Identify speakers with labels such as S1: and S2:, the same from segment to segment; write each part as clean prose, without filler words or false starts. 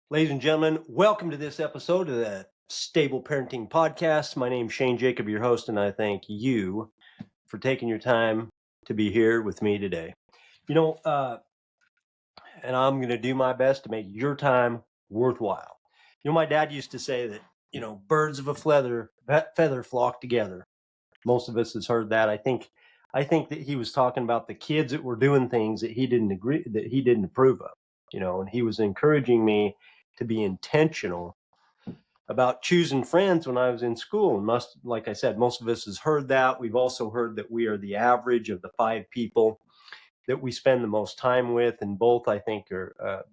S1: Ladies and gentlemen, welcome to this episode of the Stable Parenting Podcast. My name's Shane Jacob, your host, and I thank you for taking your time to be here with me today. And I'm going to do my best to make your time worthwhile. My dad used to say that, birds of a feather flock together. Most of us has heard that. I think that he was talking about the kids that were doing things that he didn't approve of, and he was encouraging me to be intentional about choosing friends when I was in school. And like I said, most of us has heard that. We've also heard that we are the average of the 5 people that we spend the most time with, and both I think are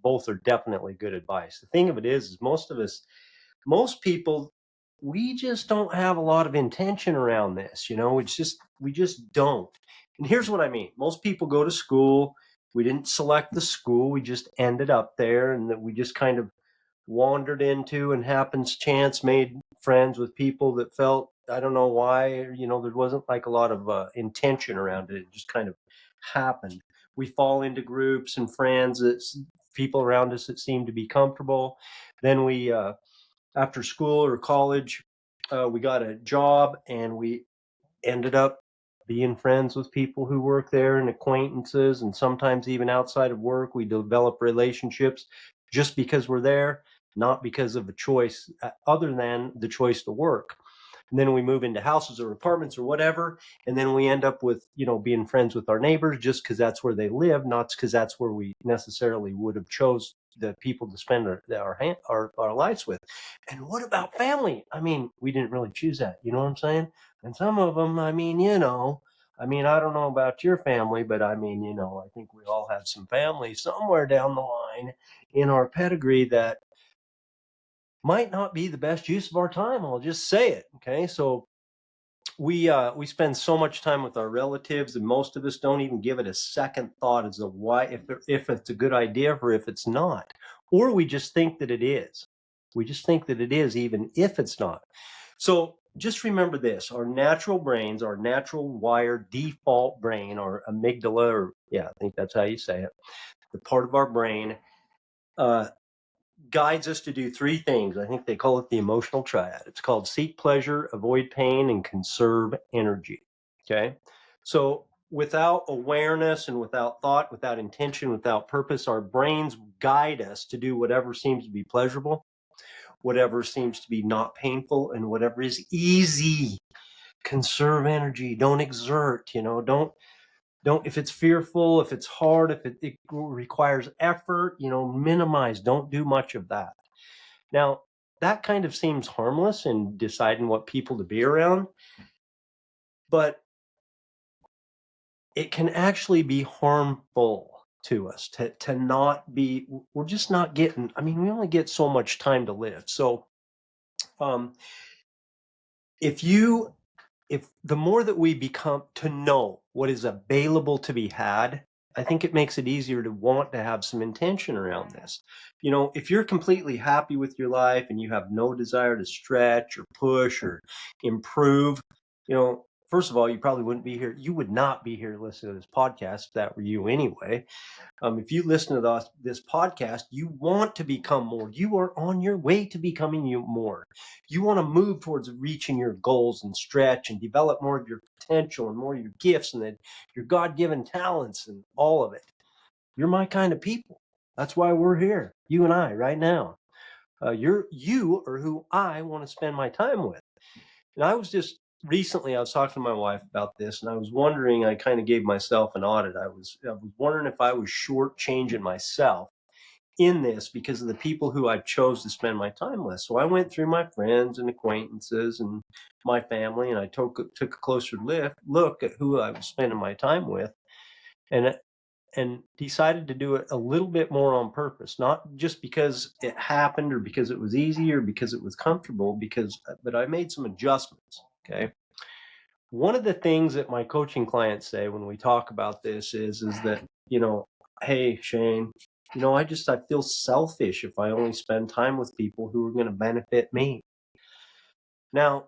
S1: definitely good advice. The thing of it is most people, we just don't have a lot of intention around this. We just don't. And here's what I mean. Most people go to school. We didn't select the school. We just ended up there, and that we just kind of wandered into and chance made friends with people that felt, I don't know why, there wasn't like a lot of intention around it. It just kind of happened. We fall into groups and friends, people around us that seem to be comfortable. Then we, after school or college, we got a job, and we ended up being friends with people who work there and acquaintances, and sometimes even outside of work, we develop relationships just because we're there, not because of a choice other than the choice to work. And then we move into houses or apartments or whatever, and then we end up with, being friends with our neighbors just because that's where they live, not because that's where we necessarily would have chose the people to spend our lives with. And what about family? I mean, we didn't really choose that. You know what I'm saying? And some of them, I don't know about your family, but I think we all have some family somewhere down the line in our pedigree that might not be the best use of our time. I'll just say it. Okay. So we spend so much time with our relatives, and most of us don't even give it a second thought as to why, if it's a good idea or if it's not. Or we just think that it is. We just think that it is, even if it's not. So just remember this: our natural brains, our natural wired default brain, our amygdala, or I think that's how you say it, the part of our brain, guides us to do 3 things. I think they call it the emotional triad. It's called seek pleasure, avoid pain, and conserve energy. Okay. So without awareness and without thought, without intention, without purpose, our brains guide us to do whatever seems to be pleasurable, whatever seems to be not painful, and whatever is easy. Conserve energy. Don't exert, don't, if it's fearful, if it's hard, if it requires effort, minimize. Don't do much of that. Now, that kind of seems harmless in deciding what people to be around, but it can actually be harmful to us to not be, we're just not getting, we only get so much time to live. So if the more that we become to know what is available to be had, I think it makes it easier to want to have some intention around this. If you're completely happy with your life and you have no desire to stretch or push or improve, first of all, you probably wouldn't be here. You would not be here listening to this podcast if that were you anyway. If you listen to this podcast, you want to become more. You are on your way to becoming more. You want to move towards reaching your goals and stretch and develop more of your potential and more of your gifts and your God-given talents and all of it. You're my kind of people. That's why we're here, you and I, right now. You are who I want to spend my time with. And I was talking to my wife about this, and I was wondering, I kind of gave myself an audit. I was wondering if I was shortchanging myself in this because of the people who I chose to spend my time with. So I went through my friends and acquaintances and my family, and I took a closer look at who I was spending my time with, and decided to do it a little bit more on purpose, not just because it happened or because it was easy or because it was comfortable, but I made some adjustments. Okay. One of the things that my coaching clients say when we talk about this is that, hey, Shane, I feel selfish if I only spend time with people who are going to benefit me. Now,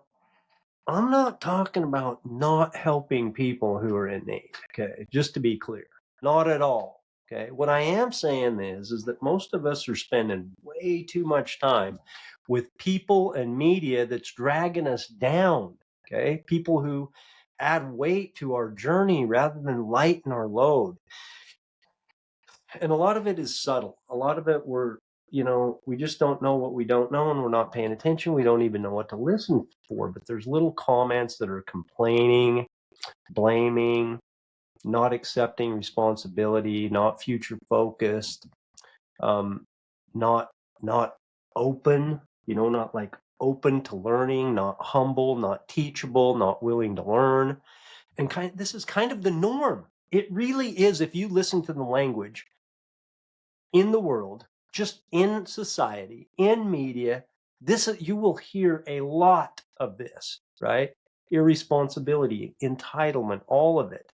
S1: I'm not talking about not helping people who are in need, okay? Just to be clear, not at all, okay? What I am saying is that most of us are spending way too much time with people and media that's dragging us down, okay? People who add weight to our journey rather than lighten our load. And a lot of it is subtle. A lot of it we just don't know what we don't know, and we're not paying attention. We don't even know what to listen for. But there's little comments that are complaining, blaming, not accepting responsibility, not future focused, um, not not open. Not like open to learning, not humble, not teachable, not willing to learn. And this is kind of the norm. It really is. If you listen to the language in the world, just in society, in media, you will hear a lot of this, right? Irresponsibility, entitlement, all of it.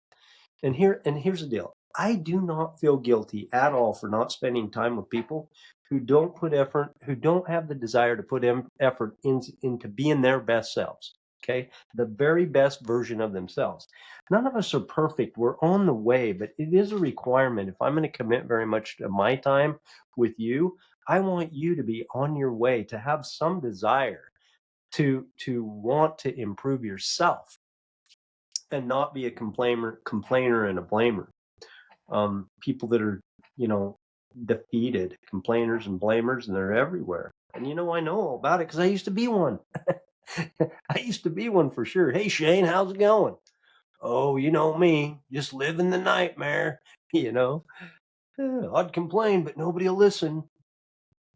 S1: And here's the deal. I do not feel guilty at all for not spending time with people who don't put effort, who don't have the desire to put effort into being their best selves. Okay, the very best version of themselves. None of us are perfect. We're on the way, but it is a requirement. If I'm going to commit very much to my time with you, I want you to be on your way, to have some desire to want to improve yourself and not be a complainer and a blamer. People that are, you know, defeated, complainers and blamers, and they're everywhere. And I know all about it because I used to be one. I used to be one for sure. Hey, Shane, how's it going? Oh, you know me, just living the nightmare. You know, I'd complain, but nobody will listen.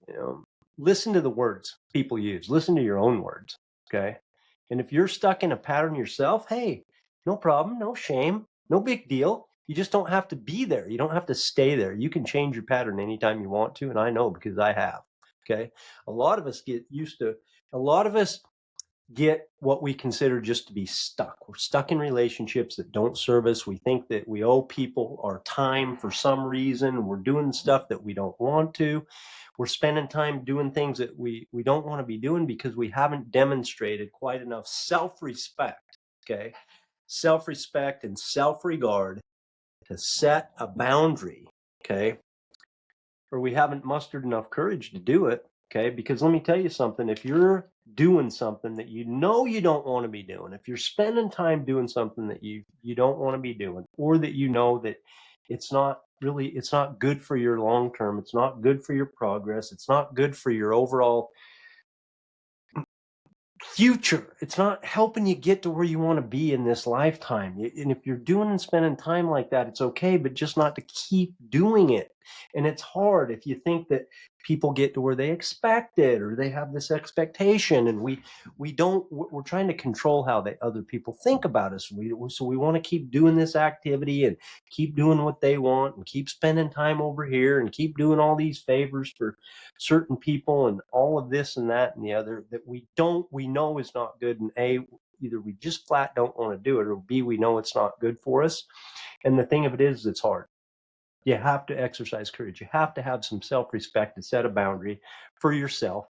S1: You know, listen to the words people use. Listen to your own words. Okay. And if you're stuck in a pattern yourself, hey, no problem, no shame, no big deal. You just don't have to be there. You don't have to stay there. You can change your pattern anytime you want to. And I know because I have. Okay. A lot of us a lot of us get what we consider just to be stuck. We're stuck in relationships that don't serve us. We think that we owe people our time for some reason. We're doing stuff that we don't want to. We're spending time doing things that we don't want to be doing because we haven't demonstrated quite enough self-respect. Okay. Self-respect and self-regard to set a boundary. Okay. Or we haven't mustered enough courage to do it. Okay. Because let me tell you something, if you're doing something that you know you don't want to be doing, if you're spending time doing something that you don't want to be doing, or that you know that it's not good for your long term, it's not good for your progress, it's not good for your overall future. It's not helping you get to where you want to be in this lifetime. And if you're doing and spending time like that, it's okay, but just not to keep doing it. And it's hard if you think that people get to where they expect it, or they have this expectation, and we don't. We're trying to control how other people think about us. So we want to keep doing this activity and keep doing what they want and keep spending time over here and keep doing all these favors for certain people and all of this and that and the other that we know is not good. And either we just flat don't want to do it, or B, we know it's not good for us. And the thing of it is, it's hard. You have to exercise courage. You have to have some self-respect to set a boundary for yourself.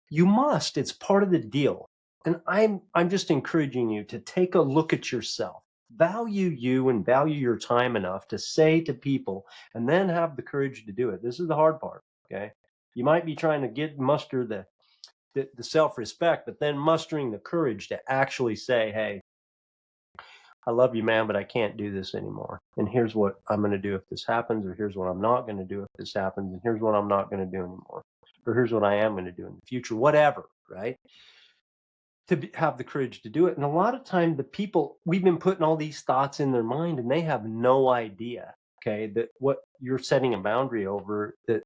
S1: You must. It's part of the deal. And I'm just encouraging you to take a look at yourself. Value you and value your time enough to say to people, and then have the courage to do it. This is the hard part. Okay. You might be trying to muster the self-respect, but then mustering the courage to actually say, hey, I love you, man, but I can't do this anymore. And here's what I'm going to do if this happens, or here's what I'm not going to do if this happens, and here's what I'm not going to do anymore, or here's what I am going to do in the future, whatever, right? Have the courage to do it. And a lot of time, the people, we've been putting all these thoughts in their mind, and they have no idea, okay, that what you're setting a boundary over, that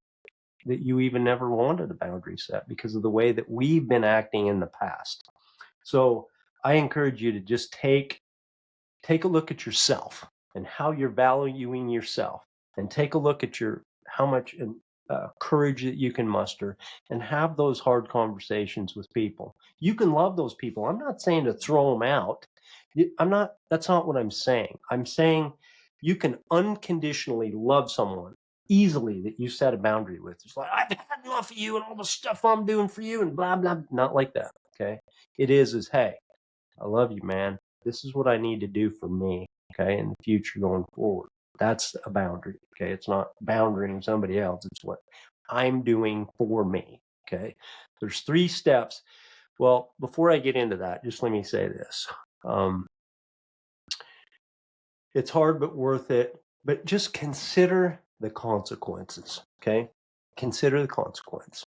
S1: you even never wanted a boundary set because of the way that we've been acting in the past. So I encourage you to just take a look at yourself and how you're valuing yourself, and take a look at how much courage that you can muster, and have those hard conversations with people. You can love those people. I'm not saying to throw them out. That's not what I'm saying. I'm saying you can unconditionally love someone easily that you set a boundary with. It's like, I've had enough of you and all the stuff I'm doing for you and blah, blah. Not like that, okay? It is, hey, I love you, man. This is what I need to do for me, okay, in the future going forward. That's a boundary, okay? It's not boundarying somebody else. It's what I'm doing for me, okay? There's 3 steps. Well, before I get into that, just let me say this. It's hard but worth it, but just consider the consequences, okay? Consider the consequence.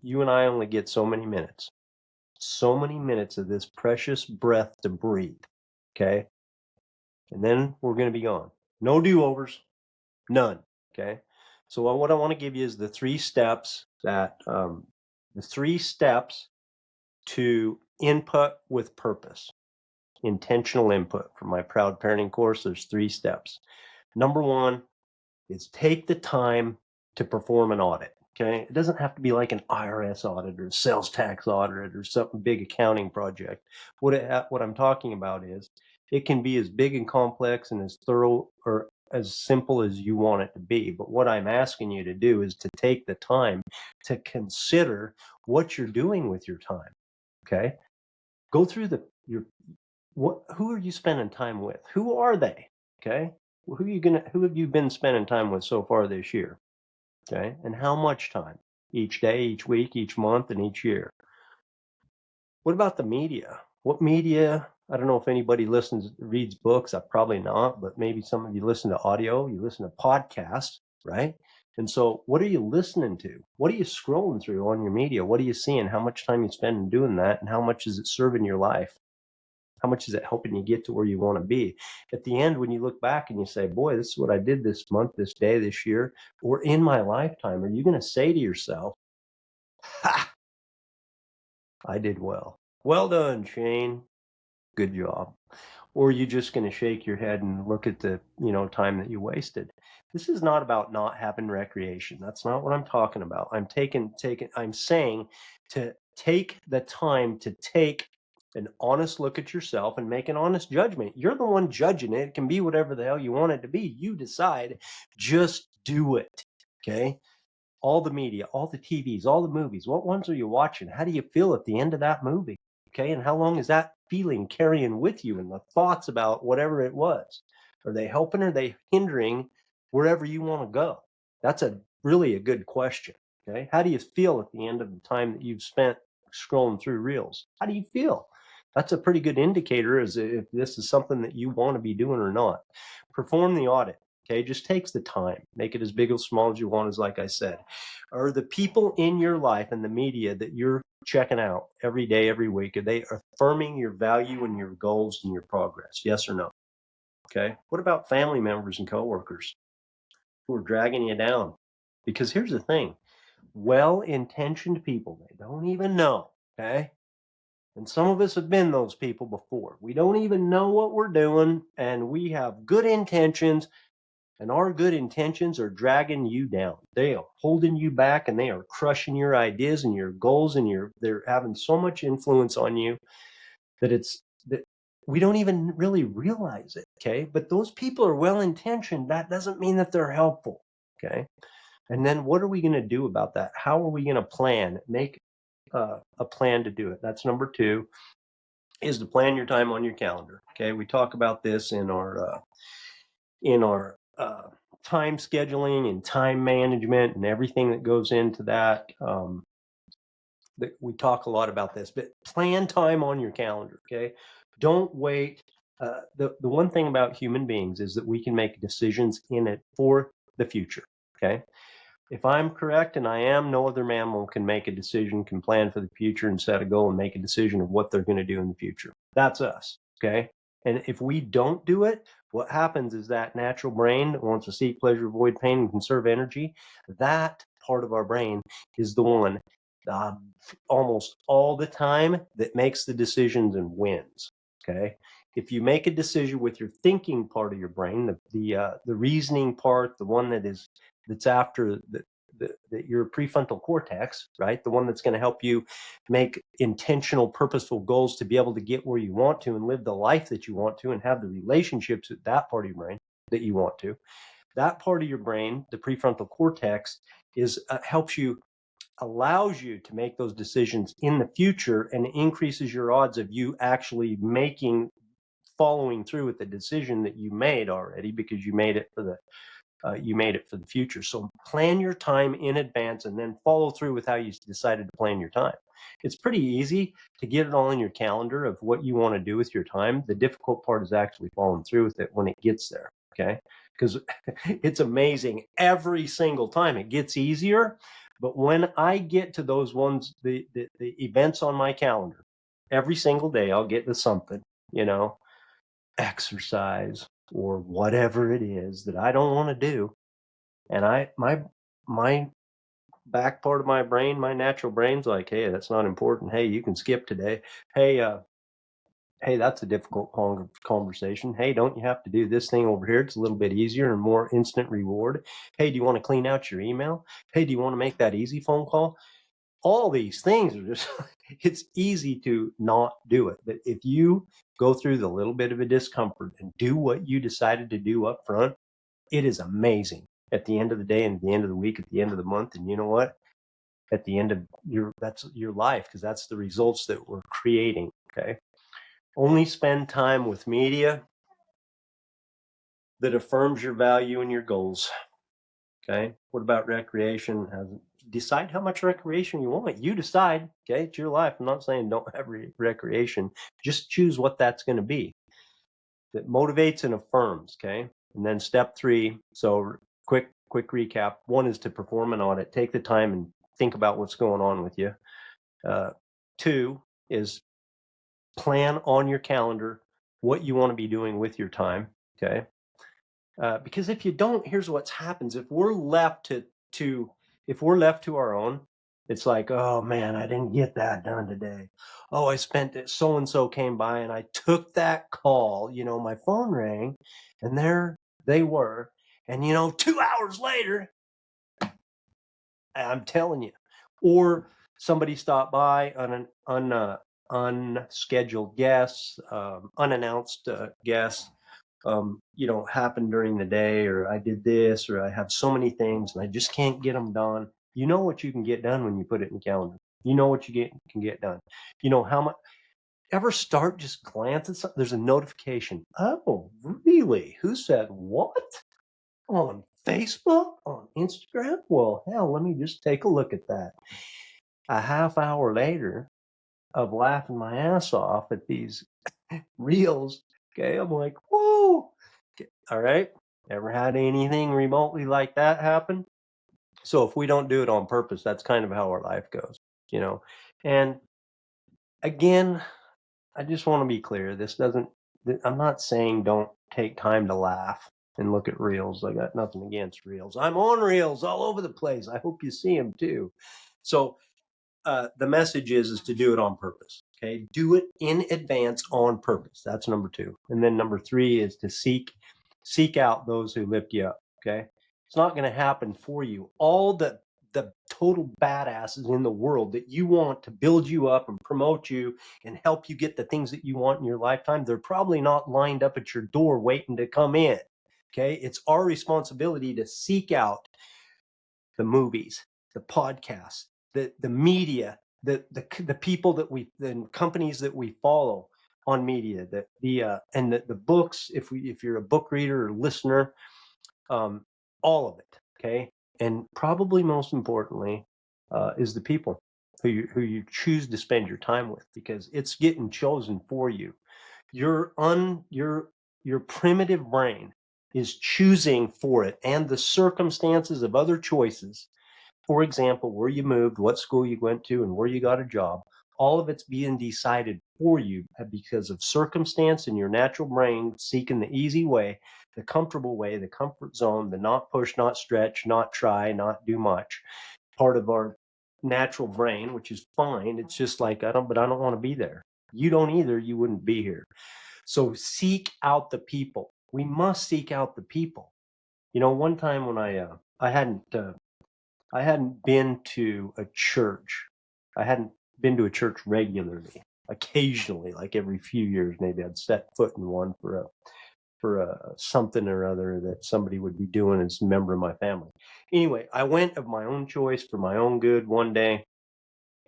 S1: You and I only get so many minutes of this precious breath to breathe, okay? And then we're going to be gone. No do-overs, none, okay? So what I want to give you is the 3 steps to input with purpose. Intentional input. From my Proud Parenting course, there's 3 steps. Number 1 is take the time to perform an audit. Okay, it doesn't have to be like an IRS audit or sales tax audit or something big accounting project. What I'm talking about is it can be as big and complex and as thorough or as simple as you want it to be. But what I'm asking you to do is to take the time to consider what you're doing with your time. Okay, go through who are you spending time with? Who are they? Okay, who have you been spending time with so far this year? Okay, and how much time? Each day, each week, each month, and each year. What about the media? What media? I don't know if anybody reads books. Probably not, but maybe some of you listen to audio, you listen to podcasts, right? And so what are you listening to? What are you scrolling through on your media? What are you seeing? How much time you spend doing that? And how much is it serving your life? How much is it helping you get to where you want to be? At the end, when you look back and you say, boy, this is what I did this month, this day, this year, or in my lifetime, are you going to say to yourself, ha, I did well. Well done, Shane. Good job. Or are you just going to shake your head and look at the, time that you wasted? This is not about not having recreation. That's not what I'm talking about. I'm saying to take the time to take an honest look at yourself and make an honest judgment. You're the one judging it. It can be whatever the hell you want it to be. You decide. Just do it. Okay? All the media, all the TVs, all the movies. What ones are you watching? How do you feel at the end of that movie? Okay, and how long is that feeling carrying with you and the thoughts about whatever it was? Are they helping or are they hindering wherever you want to go? That's really a good question. Okay, how do you feel at the end of the time that you've spent scrolling through reels? How do you feel? That's a pretty good indicator as if this is something that you want to be doing or not. Perform the audit. Okay, just takes the time. Make it as big or small as you want, as like I said. Are the people in your life and the media that you're checking out every day, every week, are they affirming your value and your goals and your progress? Yes or no? Okay. What about family members and coworkers who are dragging you down? Because here's the thing, well-intentioned people, they don't even know, okay? And some of us have been those people before. We don't even know what we're doing, and we have good intentions, and our good intentions are dragging you down. They are holding you back, and they are crushing your ideas and your goals, and they're having so much influence on you that we don't even really realize it. Okay, but those people are well intentioned. That doesn't mean that they're helpful. Okay, and then what are we going to do about that? How are we going to make a plan to do it? That's number 2. Is to plan your time on your calendar. Okay, we talk about this in our time scheduling and time management and everything that goes into that. We talk a lot about this, but plan time on your calendar. Okay, don't wait. The one thing about human beings is that we can make decisions in it for the future. Okay, if I'm correct, and I am, no other mammal can make a decision, can plan for the future and set a goal and make a decision of what they're going to do in the future. That's us, okay? And if we don't do it, what happens is that natural brain that wants to seek pleasure, avoid pain, and conserve energy, that part of our brain is the one almost all the time that makes the decisions and wins, okay? If you make a decision with your thinking part of your brain, the reasoning part, the one that's after your prefrontal cortex, right? The one that's going to help you make intentional, purposeful goals to be able to get where you want to and live the life that you want to and have the relationships with that part of your brain that you want to. that part of your brain, the prefrontal cortex, is allows you to make those decisions in the future, and increases your odds of you actually following through with the decision that you made already, because you made it for the future. So plan your time in advance and then follow through with how you decided to plan your time. It's pretty easy to get it all in your calendar of what you want to do with your time. The difficult part is actually following through with it when it gets there. Okay. Because it's amazing. Every single time it gets easier. But when I get to those ones, the events on my calendar, every single day I'll get to something, exercise or whatever it is that I don't want to do. And my back part of my brain, my natural brain's like, hey, that's not important. Hey, you can skip today. Hey, that's a difficult conversation. Hey, don't you have to do this thing over here? It's a little bit easier and more instant reward. Hey, do you want to clean out your email? Hey, do you want to make that easy phone call? All these things are just, it's easy to not do it. But if you go through the little bit of a discomfort and do what you decided to do up front, it is amazing at the end of the day, and at the end of the week, at the end of the month. And you know what? At the end of that's your life, because that's the results that we're creating. Okay. Only spend time with media that affirms your value and your goals. Okay. What about recreation? Decide how much recreation you want. You decide. Okay. It's your life. I'm not saying don't have recreation. Just choose what that's going to be. That motivates and affirms. Okay. And then step 3. So quick recap. 1 is to perform an audit. Take the time and think about what's going on with you. 2 is plan on your calendar what you want to be doing with your time. Okay. Because if you don't, here's what happens. If we're left to our own, it's like, oh man, I didn't get that done today. Oh, I spent it. So and so came by and I took that call. My phone rang, and there they were. And 2 hours later, I'm telling you, or somebody stopped by on an unscheduled guest, unannounced guest. Happened during the day, or I did this, or I have so many things and I just can't get them done. You know what you can get done when you put it in the calendar. You know what can get done. You know how much. Ever start just glance at something? There's a notification. Oh, really? Who said what? On Facebook? On Instagram? Well, hell, let me just take a look at that. A half hour later of laughing my ass off at these reels, okay, I'm like, whoa. Okay, all right. Ever had anything remotely like that happen? So if we don't do it on purpose, that's kind of how our life goes. And again, I just want to be clear. I'm not saying don't take time to laugh and look at reels. I got nothing against reels. I'm on reels all over the place. I hope you see them too. So the message is to do it on purpose. Okay. Do it in advance on purpose. That's number 2. And then number 3 is to seek out those who lift you up. Okay. It's not going to happen for you. All the total badasses in the world that you want to build you up and promote you and help you get the things that you want in your lifetime, they're probably not lined up at your door waiting to come in. Okay. It's our responsibility to seek out the movies, the podcasts, the media, the people the companies that we follow on media, and the books. If you're a book reader or listener, all of it. Okay, and probably most importantly is the people who you choose to spend your time with, because it's getting chosen for you. Your primitive brain is choosing for it, and the circumstances of other choices. For example, where you moved, what school you went to, and where you got a job. All of it's being decided for you because of circumstance, and your natural brain seeking the easy way, the comfortable way, the comfort zone, the not push, not stretch, not try, not do much. Part of our natural brain, which is fine. It's just like, I don't want to be there. You don't either. You wouldn't be here. So seek out the people. We must seek out the people. One time when I hadn't been to a church. I hadn't been to a church regularly. Occasionally, like every few years, maybe I'd set foot in one for something or other that somebody would be doing as a member of my family. Anyway, I went of my own choice for my own good one day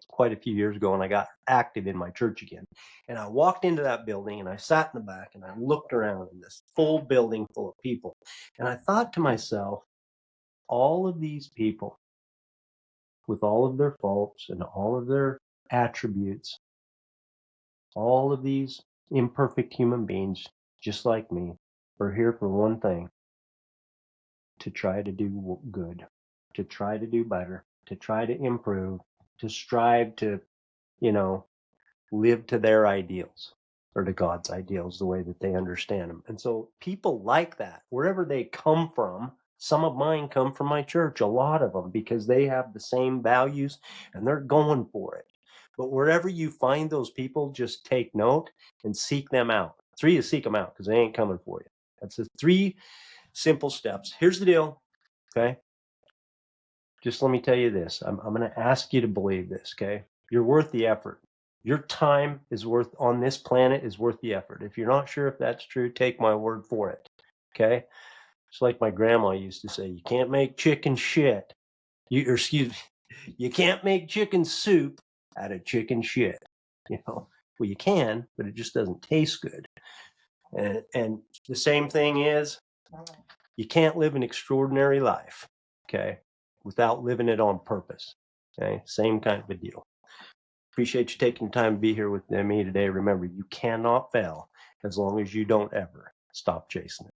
S1: quite a few years ago, and I got active in my church again. And I walked into that building and I sat in the back and I looked around in this full building full of people. And I thought to myself, all of these people with all of their faults and all of their attributes, all of these imperfect human beings, just like me, are here for one thing: to try to do good, to try to do better, to try to improve, to strive to, you know, live to their ideals or to God's ideals the way that they understand them. And so people like that, wherever they come from, some of mine come from my church, a lot of them, because they have the same values and they're going for it. But wherever you find those people, just take note and seek them out. 3 is seek them out, because they ain't coming for you. That's the 3 simple steps. Here's the deal, okay? Just let me tell you this. I'm going to ask you to believe this, okay? You're worth the effort. Your time is worth on this planet is worth the effort. If you're not sure if that's true, take my word for it, okay? It's like my grandma used to say, you can't make chicken shit. You can't make chicken soup out of chicken shit. Well, you can, but it just doesn't taste good. And the same thing is, you can't live an extraordinary life, okay, without living it on purpose. Okay, same kind of a deal. Appreciate you taking time to be here with me today. Remember, you cannot fail as long as you don't ever stop chasing it.